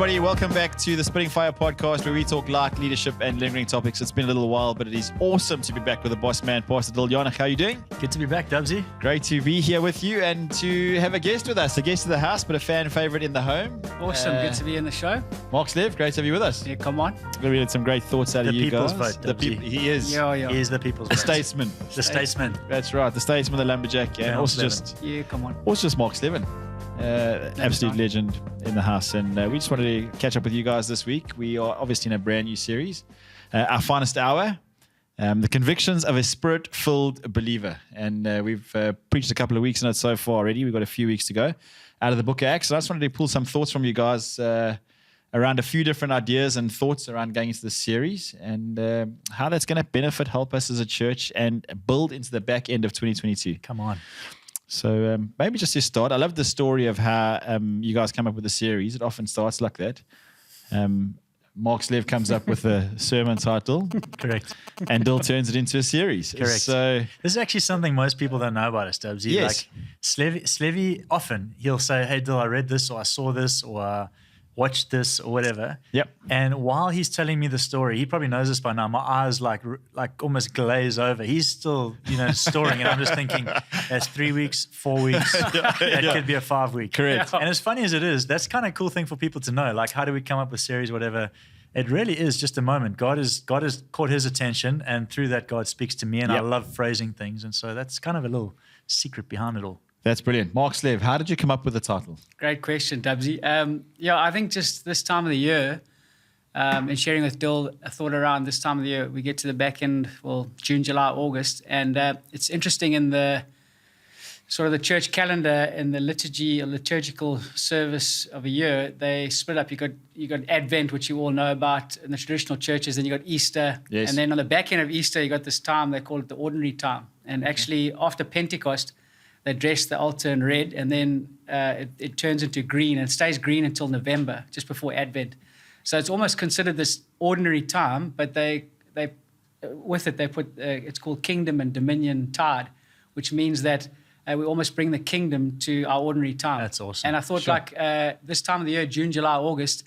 everybody. Welcome back to the Spitting Fire podcast, where we talk light, leadership, and lingering topics. It's been a little while, but it is awesome to be back with the boss man, Pastor Dylan Jahnig. How are you doing? Good to be back, Dubsy. Great to be here with you and to have a guest with us, a guest of the house, but a fan favorite in the home. Awesome. Good to be in the show. Mark Slev, great to have you with us. Yeah, come on. We had some great thoughts out of you guys. The people's vote, He is. Yeah. He is the people's The vote. statesman. The statesman. That's right. The statesman, the lumberjack, and Yeah, also Slevin. just Come on. Mark Slevin. Absolute right. legend in the house. And we just wanted to catch up with you guys this week. We are obviously in a brand new series, Our Finest Hour, the convictions of a spirit-filled believer. And we've preached a couple of weeks on it so far already. We've got a few weeks to go out of the book of Acts. And I just wanted to pull some thoughts from you guys around a few different ideas and thoughts around going into this series and how that's going to help us as a church and build into the back end of 2022. Come on. So maybe just to start, I love the story of how you guys come up with a series. It often starts like that. Mark Slev comes up with a sermon title. Correct. And Dill turns it into a series. Correct. So This is actually something most people don't know about us, Dubsy. Yes. Like Slevy, often he'll say, "Hey, Dill, I read this, or I saw this, or watched this, or whatever." Yep. And while he's telling me the story, he probably knows this by now. My eyes like almost glaze over. He's still, storing, and I'm just thinking, that's 3 weeks, 4 weeks. That could be a 5 week. Correct. And as funny as it is, that's kind of a cool thing for people to know. Like, how do we come up with series, whatever? It really is just a moment. God has caught his attention, and through that, God speaks to me, and I Yep. love phrasing things. And so that's kind of a little secret behind it all. that's brilliant. Mark Slev, how did you come up with the title? Great question, Dubsy. I think just this time of the year, and sharing with Dill a thought around this time of the year, we get to the back end, June, July, August. And it's interesting in the sort of the church calendar and the liturgy or liturgical service of a year, they split up. You got Advent, which you all know about in the traditional churches, then you got Easter. Yes. And then on the back end of Easter, you got this time, they call it the ordinary time. And actually after Pentecost, they dress the altar in red, and then it turns into green, and it stays green until November, just before Advent. So it's almost considered this ordinary time, but they with it they put it's called Kingdom and Dominion Tide, which means that we almost bring the kingdom to our ordinary time. That's awesome. And I thought this time of the year, June, July, August,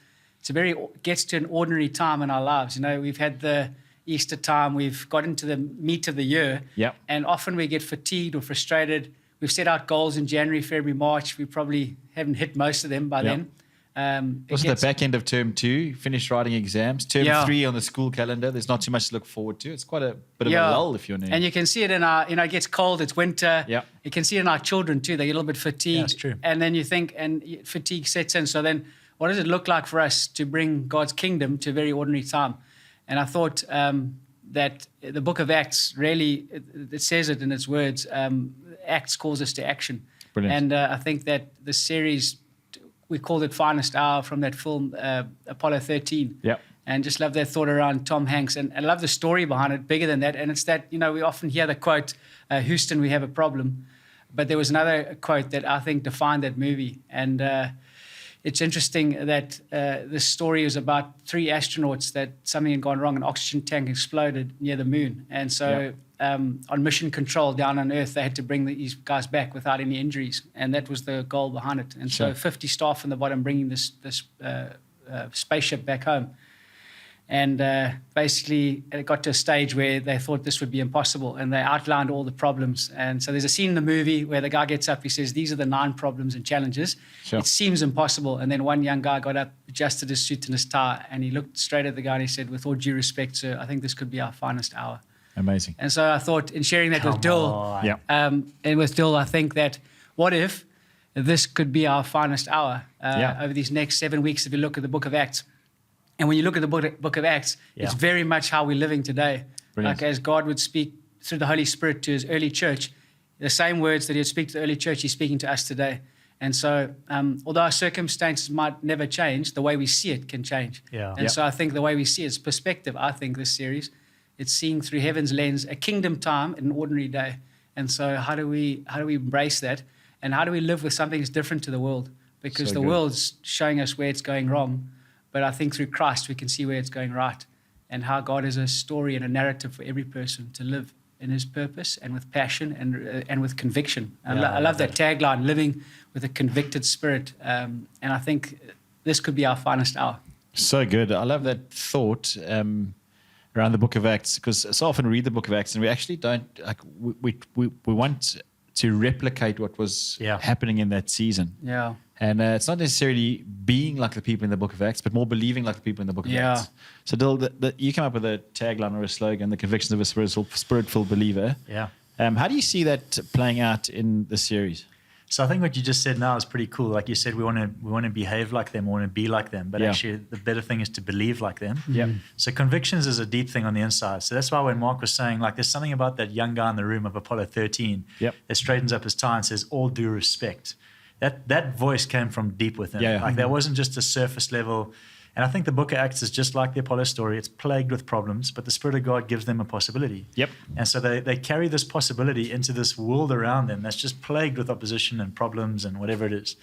gets to an ordinary time in our lives. We've had the Easter time, we've got into the meat of the year, Yep. and often we get fatigued or frustrated. We've set out goals in January, February, March. We probably haven't hit most of them by Yep. then. Also, the back end of term 2, finished writing exams. Term 3 on the school calendar. There's not too much to look forward to. It's quite a bit of a lull if you're new. And you can see it in our, it gets cold, it's winter. Yep. You can see it in our children too. They get a little bit fatigued. Yeah, that's true. And then you think, and fatigue sets in. So then what does it look like for us to bring God's kingdom to a very ordinary time? And I thought that the book of Acts really, it says it in its words, Acts calls us to action. Brilliant. And I think that the series, we called it Finest Hour from that film, Apollo 13. Yep. And just love that thought around Tom Hanks. And I love the story behind it, bigger than that. And it's that, we often hear the quote, Houston, we have a problem. But there was another quote that I think defined that movie. And it's interesting that this story is about 3 astronauts that something had gone wrong, an oxygen tank exploded near the moon. And so on mission control down on Earth, they had to bring these guys back without any injuries. And that was the goal behind it. And so 50 staff on the bottom bringing this spaceship back home. And basically, it got to a stage where they thought this would be impossible, and they outlined all the problems. And so there's a scene in the movie where the guy gets up, he says, these are the 9 problems and challenges. Sure. It seems impossible. And then one young guy got up, adjusted his suit and his tie, and he looked straight at the guy and he said, with all due respect, sir, I think this could be our finest hour. Amazing. And so I thought, in sharing that with Dill, Yeah. and with Dill, I think that what if this could be our finest hour over these next 7 weeks if you look at the book of Acts. And when you look at the book of Acts, it's very much how we're living today. Brilliant. Like as God would speak through the Holy Spirit to his early church, the same words that he would speak to the early church, he's speaking to us today. And so although our circumstances might never change, the way we see it can change. Yeah. And so I think the way we see it's perspective, I think this series, it's seeing through heaven's lens a kingdom time in an ordinary day. And so how do we embrace that? And how do we live with something that's different to the world? Because the world's showing us where it's going wrong. But I think through Christ, we can see where it's going right, and how God has a story and a narrative for every person to live in his purpose and with passion and with conviction. I love that tagline, living with a convicted spirit. And I think this could be our finest hour. So good. I love that thought around the Book of Acts, because so often we read the Book of Acts and we actually don't like we want to replicate what was happening in that season. Yeah. And it's not necessarily being like the people in the Book of Acts, but more believing like the people in the Book of Acts. So, Dylan, you come up with a tagline or a slogan, the convictions of a spirit-filled believer. Yeah. How do you see that playing out in the series? So I think what you just said now is pretty cool. Like you said, we want to behave like them, we want to be like them. But actually, the better thing is to believe like them. Yeah. So convictions is a deep thing on the inside. So that's why when Mark was saying, like, there's something about that young guy in the room of Apollo 13 that straightens up his tie and says, all due respect. That voice came from deep within. Like that wasn't just a surface level. And I think the Book of Acts is just like the Apollo story. It's plagued with problems, but the Spirit of God gives them a possibility. Yep. And so they carry this possibility into this world around them that's just plagued with opposition and problems and whatever it is.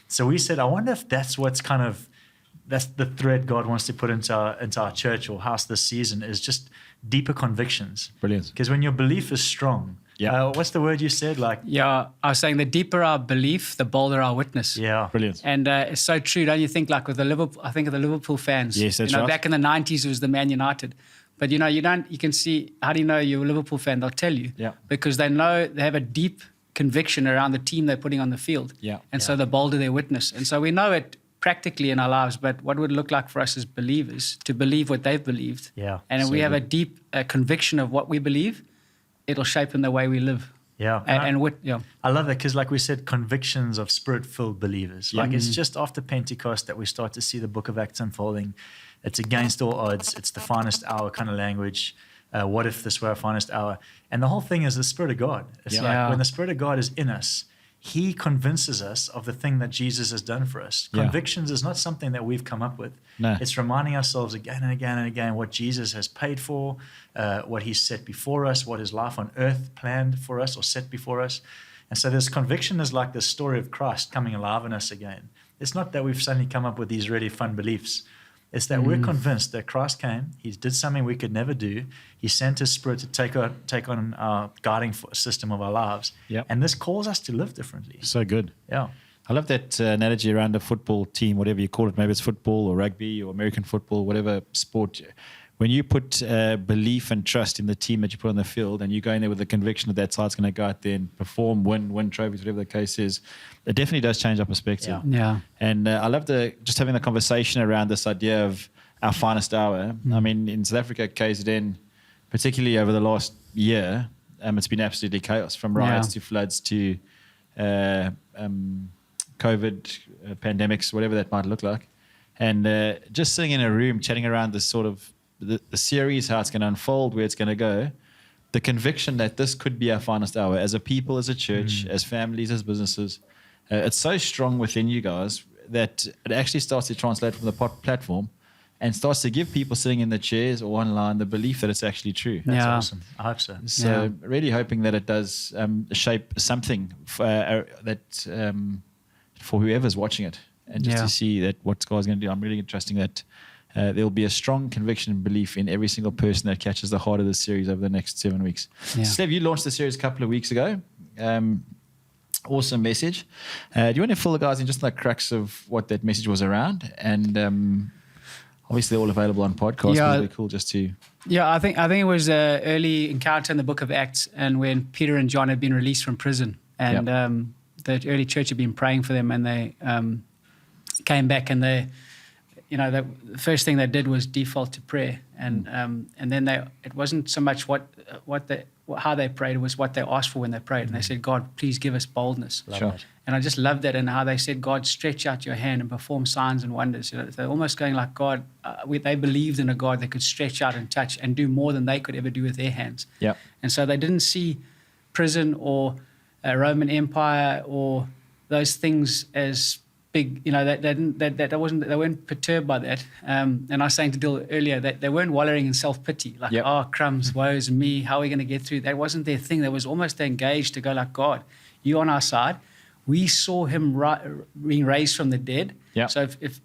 So we said, I wonder if that's that's the thread God wants to put into our church or house this season, is just deeper convictions. Brilliant. Because when your belief is strong, what's the word you said? I was saying the deeper our belief, the bolder our witness. Yeah. Brilliant. And it's so true. Don't you think, like with the Liverpool, I think of the Liverpool fans. Yes, that's right. Back in the 90s, it was the Man United. But, you can see, how do you know you're a Liverpool fan? They'll tell you. Yeah. Because they know they have a deep conviction around the team they're putting on the field. Yeah. And so the bolder their witness. And so we know it practically in our lives, but what would it look like for us as believers to believe what they've believed? Yeah. And if we have a deep conviction of what we believe, it'll shape in the way we live. Yeah. I love that because, like we said, convictions of spirit-filled believers. Like it's just after Pentecost that we start to see the Book of Acts unfolding. It's against all odds. It's the finest hour kind of language. What if this were our finest hour? And the whole thing is the Spirit of God. It's like when the Spirit of God is in us, He convinces us of the thing that Jesus has done for us. Convictions is not something that we've come up with. No. It's reminding ourselves again and again and again what Jesus has paid for, what He's set before us, what His life on earth planned for us or set before us. And so this conviction is like the story of Christ coming alive in us again. It's not that we've suddenly come up with these really fun beliefs. It's that we're convinced that Christ came, He did something we could never do. He sent His Spirit to take on our guiding system of our lives. Yep. And this calls us to live differently. So good. Yeah. I love that analogy around a football team, whatever you call it. Maybe it's football or rugby or American football, whatever sport. When you put belief and trust in the team that you put on the field and you go in there with the conviction that that side's going to go out there and perform, win trophies, whatever the case is, it definitely does change our perspective. Yeah. And I love just having the conversation around this idea of our finest hour. I mean, in South Africa, KZN, particularly over the last year, it's been absolutely chaos, from riots to floods to COVID, pandemics, whatever that might look like. And just sitting in a room, chatting around this sort of the series, how it's going to unfold, where it's going to go, the conviction that this could be our finest hour as a people, as a church, as families, as businesses. It's so strong within you guys that it actually starts to translate from the platform and starts to give people sitting in the chairs or online the belief that it's actually true. That's awesome. I hope so. So really hoping that it does shape something for whoever's watching it, and just to see that what God's going to do. I'm really trusting that there'll be a strong conviction and belief in every single person that catches the heart of this series over the next 7 weeks. Slev, you launched the series a couple of weeks ago. Awesome message. Do you want to fill the guys in just the crux of what that message was around? And obviously they're all available on podcast. Yeah. It'd be cool just to... Yeah, I think it was an early encounter in the Book of Acts, and when Peter and John had been released from prison, and the early church had been praying for them, and they came back, and the first thing they did was default to prayer, and then it wasn't so much how they prayed, it was what they asked for when they prayed, and they said, God, please give us boldness. Sure. And I just loved that, and how they said, God, stretch out your hand and perform signs and wonders. They're almost going like God. They believed in a God that could stretch out and touch and do more than they could ever do with their hands. Yeah. And so they didn't see prison or a Roman Empire or those things as big. They weren't perturbed by that. And I was saying to Dill earlier that they weren't wallowing in self-pity, like, oh, crumbs, woes, me, how are we going to get through? That wasn't their thing. They was almost engaged to go like, God, you on our side. We saw him being raised from the dead. Yeah. So if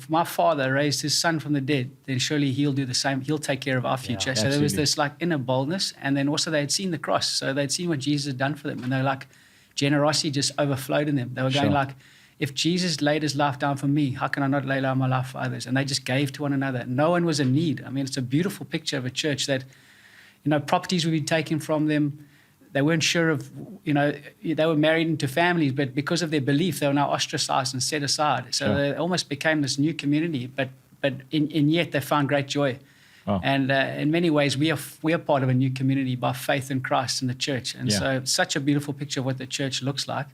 my father raised his son from the dead, then surely he'll do the same. He'll take care of our future. So there was this like inner boldness, and then also they had seen the cross, so they'd seen what Jesus had done for them, and they were like, generosity just overflowed in them. They were going like, if Jesus laid his life down for me, how can I not lay down my life for others? And they just gave to one another. No one was in need. I mean, it's a beautiful picture of a church that, properties would be taken from them. They weren't sure of, they were married into families, but because of their belief, they were now ostracized and set aside. So they almost became this new community, but yet they found great joy. Oh. And in many ways, we are part of a new community by faith in Christ and the church. And so it's such a beautiful picture of what the church looks like.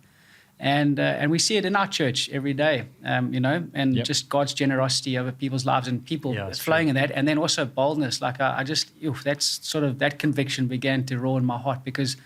And we see it in our church every day, and just God's generosity over people's lives and people flowing in that. And then also boldness. Like that's sort of that conviction began to roar in my heart, because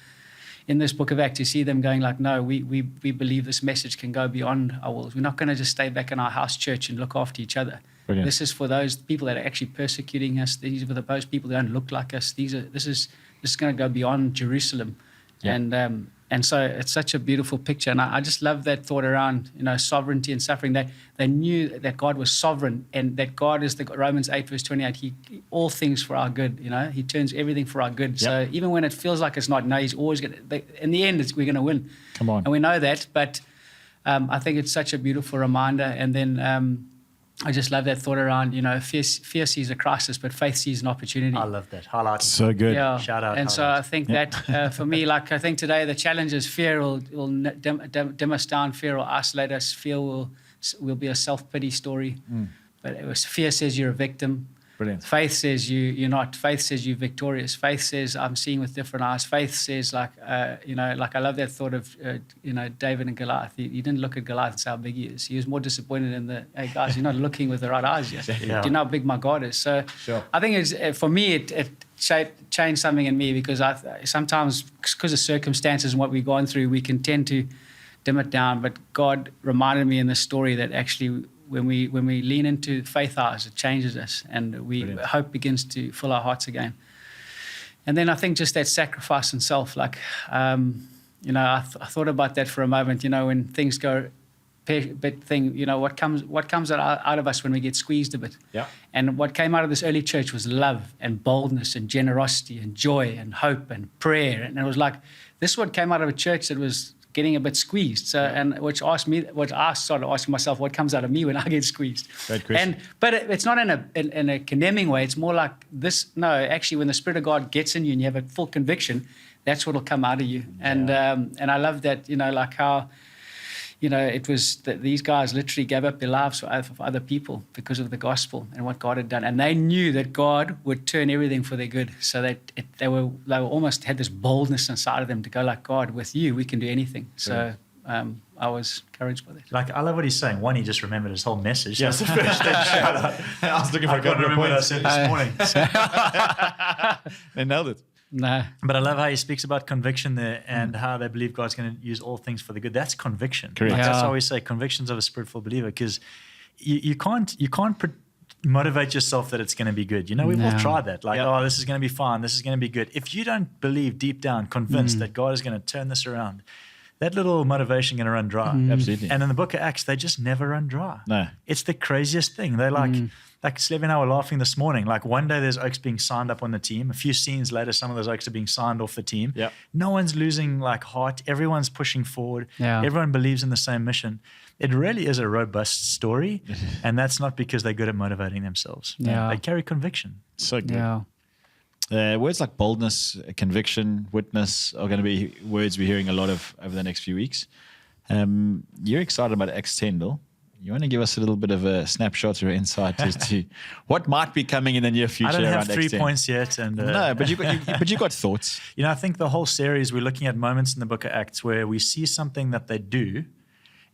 in this book of Acts, you see them going like, no, we believe this message can go beyond our walls. We're not going to just stay back in our house church and look after each other. Brilliant. This is for those people that are actually persecuting us. These are for those people that don't look like us. This is going to go beyond Jerusalem. Yeah. And so it's such a beautiful picture. And I just love that thought around, sovereignty and suffering. They knew that God was sovereign, and that God is Romans 8, verse 28. He all things for our good, He turns everything for our good. Yep. So even when it feels like it's not, He's always going to, in the end, we're going to win. Come on. And we know that, but I think it's such a beautiful reminder. And then I just love that thought around, fear sees a crisis, but faith sees an opportunity. I love that. Highlight. So good. Yeah. Shout out. And so I think that for me, I think today the challenge is fear will dim us down. Fear will isolate us. Fear will be a self-pity story. But fear says you're a victim. Brilliant. Faith says you're not. Faith says you're victorious. Faith says I'm seeing with different eyes. Faith says I love that thought of David and Goliath. He didn't look at Goliath and say how big he is. He was more disappointed in hey guys, you're not looking with the right eyes yet. Yeah. Do you know how big my God is? So sure. I think for me it changed something in me, because sometimes because of circumstances and what we've gone through, we can tend to dim it down. But God reminded me in this story that actually, when we lean into faith eyes, it changes us, and hope begins to fill our hearts again. And then I think just that sacrifice and self, I thought about that for a moment. When things go what comes out of us when we get squeezed a bit. Yeah. And what came out of this early church was love and boldness and generosity and joy and hope and prayer. And it was like, this is what came out of a church that was getting a bit squeezed. So, and which I started asking myself, what comes out of me when I get squeezed? Great question. But it's not in a condemning way. It's more like this. No, actually, when the Spirit of God gets in you and you have a full conviction, that's what will come out of you. Yeah. And I love that. Like how, it was that these guys literally gave up their lives for other people because of the gospel and what God had done. And they knew that God would turn everything for their good. So that they were almost had this boldness inside of them to go like, God, with you, we can do anything. So I was encouraged by that. Like, I love what he's saying. One, he just remembered his whole message. Yes. That's the first thing. Shout out. I was looking for I can't remember what I said this morning. They nailed it. No. But I love how he speaks about conviction there and how they believe God's going to use all things for the good. That's conviction. Correct. Like, that's why we say convictions of a spirit-filled believer, because you can't motivate yourself that it's going to be good. We've all tried that. Like, oh, this is going to be fine. This is going to be good. If you don't believe deep down, convinced that God is going to turn this around, that little motivation going to run dry. Absolutely. And in the book of Acts, they just never run dry. No. It's the craziest thing. They're like Slevin and I were laughing this morning. Like, one day there's Oaks being signed up on the team. A few scenes later, some of those Oaks are being signed off the team. Yep. No one's losing heart. Everyone's pushing forward. Yeah. Everyone believes in the same mission. It really is a robust story. And that's not because they're good at motivating themselves. Yeah. They carry conviction. So good. Yeah. Words like boldness, conviction, witness are going to be words we're hearing a lot of over the next few weeks. You're excited about Acts 10, Bill. You want to give us a little bit of a snapshot or insight as to what might be coming in the near future? I don't have 3 Acts 10. points yet. And no, but you got thoughts. I think the whole series, we're looking at moments in the book of Acts where we see something that they do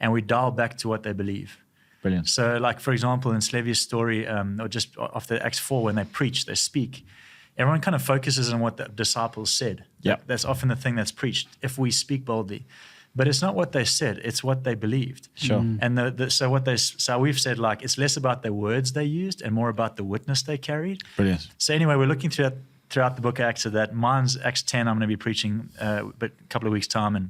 and we dial back to what they believe. Brilliant. So, like, for example, in Slevi's story, or just after Acts 4, when they preach, they speak, everyone kind of focuses on what the disciples said. Yeah. That's often the thing that's preached, if we speak boldly. But it's not what they said, it's what they believed. Sure. And so we've said, like, it's less about the words they used and more about the witness they carried. Brilliant. So anyway, we're looking throughout the book of Acts of that. Mine's Acts 10, I'm going to be preaching a couple of weeks' time, and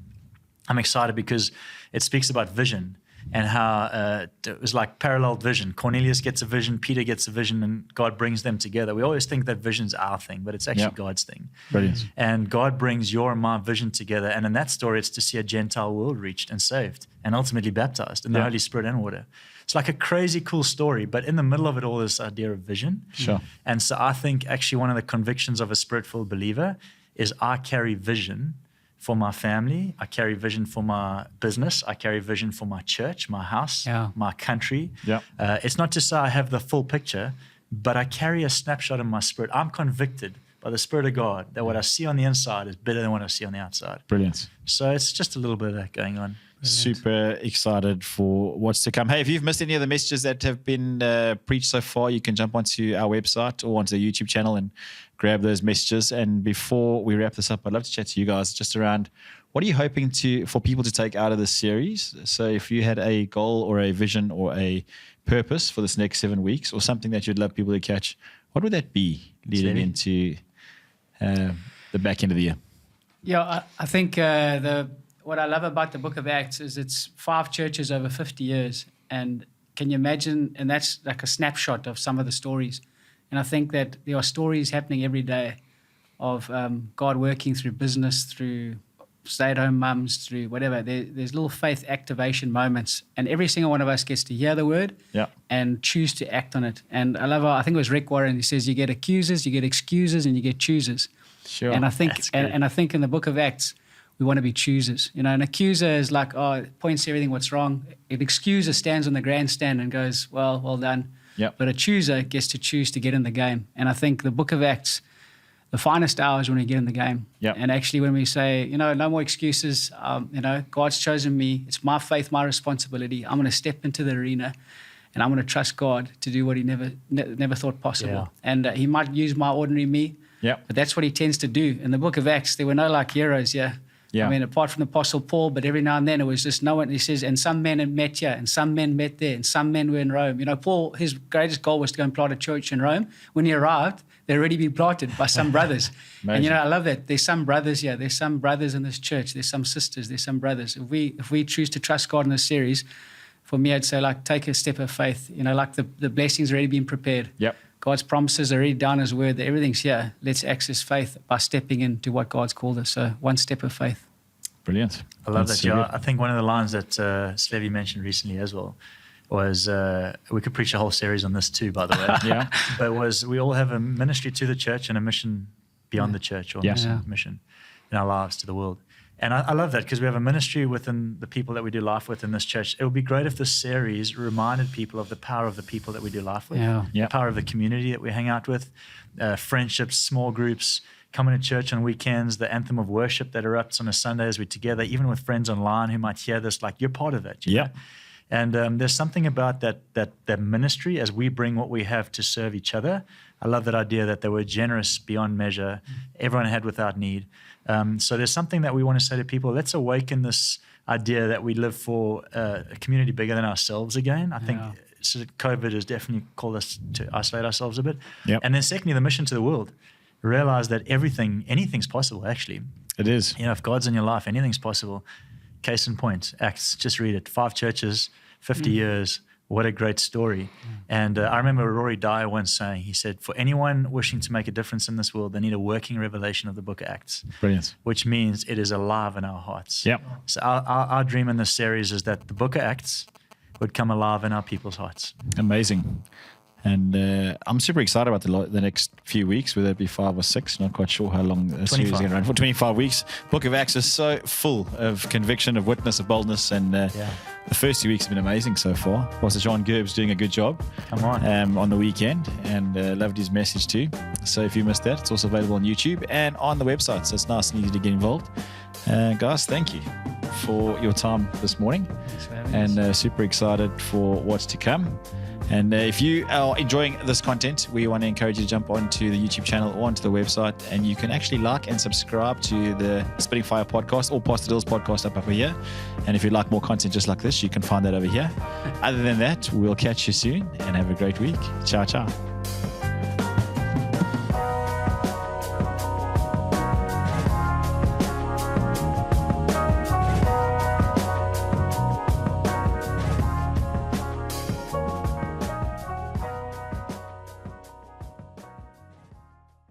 I'm excited because it speaks about vision. and how it was like parallel vision. Cornelius gets a vision, Peter gets a vision, and God brings them together. We always think that vision's our thing, but it's actually God's thing. Brilliant. And God brings your and my vision together. And in that story, it's to see a Gentile world reached and saved and ultimately baptized in the Holy Spirit and water. It's like a crazy cool story, but in the middle of it all, this idea of vision. Sure. And so I think actually one of the convictions of a spirit-filled believer is I carry vision for my family. I carry vision for my business. I carry vision for my church, my house, my country. Yeah. It's not to say I have the full picture, but I carry a snapshot in my spirit. I'm convicted by the Spirit of God that what I see on the inside is better than what I see on the outside. Brilliant. So it's just a little bit of that going on. Super excited for what's to come. Hey, if you've missed any of the messages that have been preached so far, you can jump onto our website or onto the YouTube channel and grab those messages. And before we wrap this up, I'd love to chat to you guys just around what are you hoping for people to take out of this series? So if you had a goal or a vision or a purpose for this next 7 weeks or something that you'd love people to catch, what would that be leading into the back end of the year? Yeah, I think what I love about the book of Acts is it's 5 churches over 50 years. And can you imagine? And that's like a snapshot of some of the stories. And I think that there are stories happening every day of God working through business, through stay-at-home mums, through whatever. There's little faith activation moments. And every single one of us gets to hear the word and choose to act on it. And I love I think it was Rick Warren, he says you get accusers, you get excusers, and you get choosers. Sure. And I think and I think in the book of Acts, we want to be choosers. You know, an accuser is like, it points to everything what's wrong. An excuser stands on the grandstand and goes, well done. Yep. But a chooser gets to choose to get in the game. And I think the book of Acts, the finest hour is when we get in the game. Yep. And actually when we say, no more excuses, God's chosen me. It's my faith, my responsibility. I'm going to step into the arena and I'm going to trust God to do what he never thought possible. Yeah. And he might use my ordinary me, but that's what he tends to do. In the book of Acts, there were no like heroes here. Yeah. I mean, apart from the Apostle Paul, but every now and then it was just no one. He says, and some men had met here, and some men met there, and some men were in Rome. You know, Paul, his greatest goal was to go and plant a church in Rome. When he arrived, they'd already been planted by some brothers. And, I love that. There's some brothers here. There's some brothers in this church. There's some sisters. There's some brothers. If we choose to trust God in this series, for me, I'd say, like, take a step of faith. Like the blessings already been prepared. Yep. God's promises are already down his word. That everything's here. Let's access faith by stepping into what God's called us. So one step of faith. Brilliant. I love that. Yeah, I think one of the lines that Slevy mentioned recently as well was, we could preach a whole series on this too, by the way. But was we all have a ministry to the church and a mission beyond the church, or mission in our lives to the world. And I love that because we have a ministry within the people that we do life with in this church. It would be great if this series reminded people of the power of the people that we do life with, the power of the community that we hang out with, friendships, small groups, coming to church on weekends, the anthem of worship that erupts on a Sunday as we're together, even with friends online who might hear this, like, you're part of it. You know? And there's something about that ministry as we bring what we have to serve each other. I love that idea that they were generous beyond measure. Everyone had without need. So there's something that we want to say to people. Let's awaken this idea that we live for a community bigger than ourselves again. I think COVID has definitely called us to isolate ourselves a bit. And then secondly, the mission to the world. Realize that anything's possible, actually. It is. If God's in your life, anything's possible. Case in point, Acts, just read it. 5 churches, 50 years. What a great story. And I remember Rory Dyer once saying, he said, for anyone wishing to make a difference in this world, they need a working revelation of the book of Acts. Brilliant. Which means it is alive in our hearts. Yep. So our dream in this series is that the book of Acts would come alive in our people's hearts. Amazing. And I'm super excited about the next few weeks, whether it be 5 or 6. Not quite sure how long the series is going to run for. 25 weeks. Book of Acts is so full of conviction, of witness, of boldness. And the first 2 weeks have been amazing so far. Pastor John Gerb's doing a good job. Come on the weekend. And loved his message too. So if you missed that, it's also available on YouTube and on the website. So it's nice and easy to get involved. Guys, thank you for your time this morning. And super excited for what's to come. And if you are enjoying this content, we want to encourage you to jump onto the YouTube channel or onto the website, and you can actually like and subscribe to the Spitting Fire podcast or Pastor Dill's podcast up over here. And if you'd like more content just like this, you can find that over here. Other than that, we'll catch you soon and have a great week. Ciao, ciao.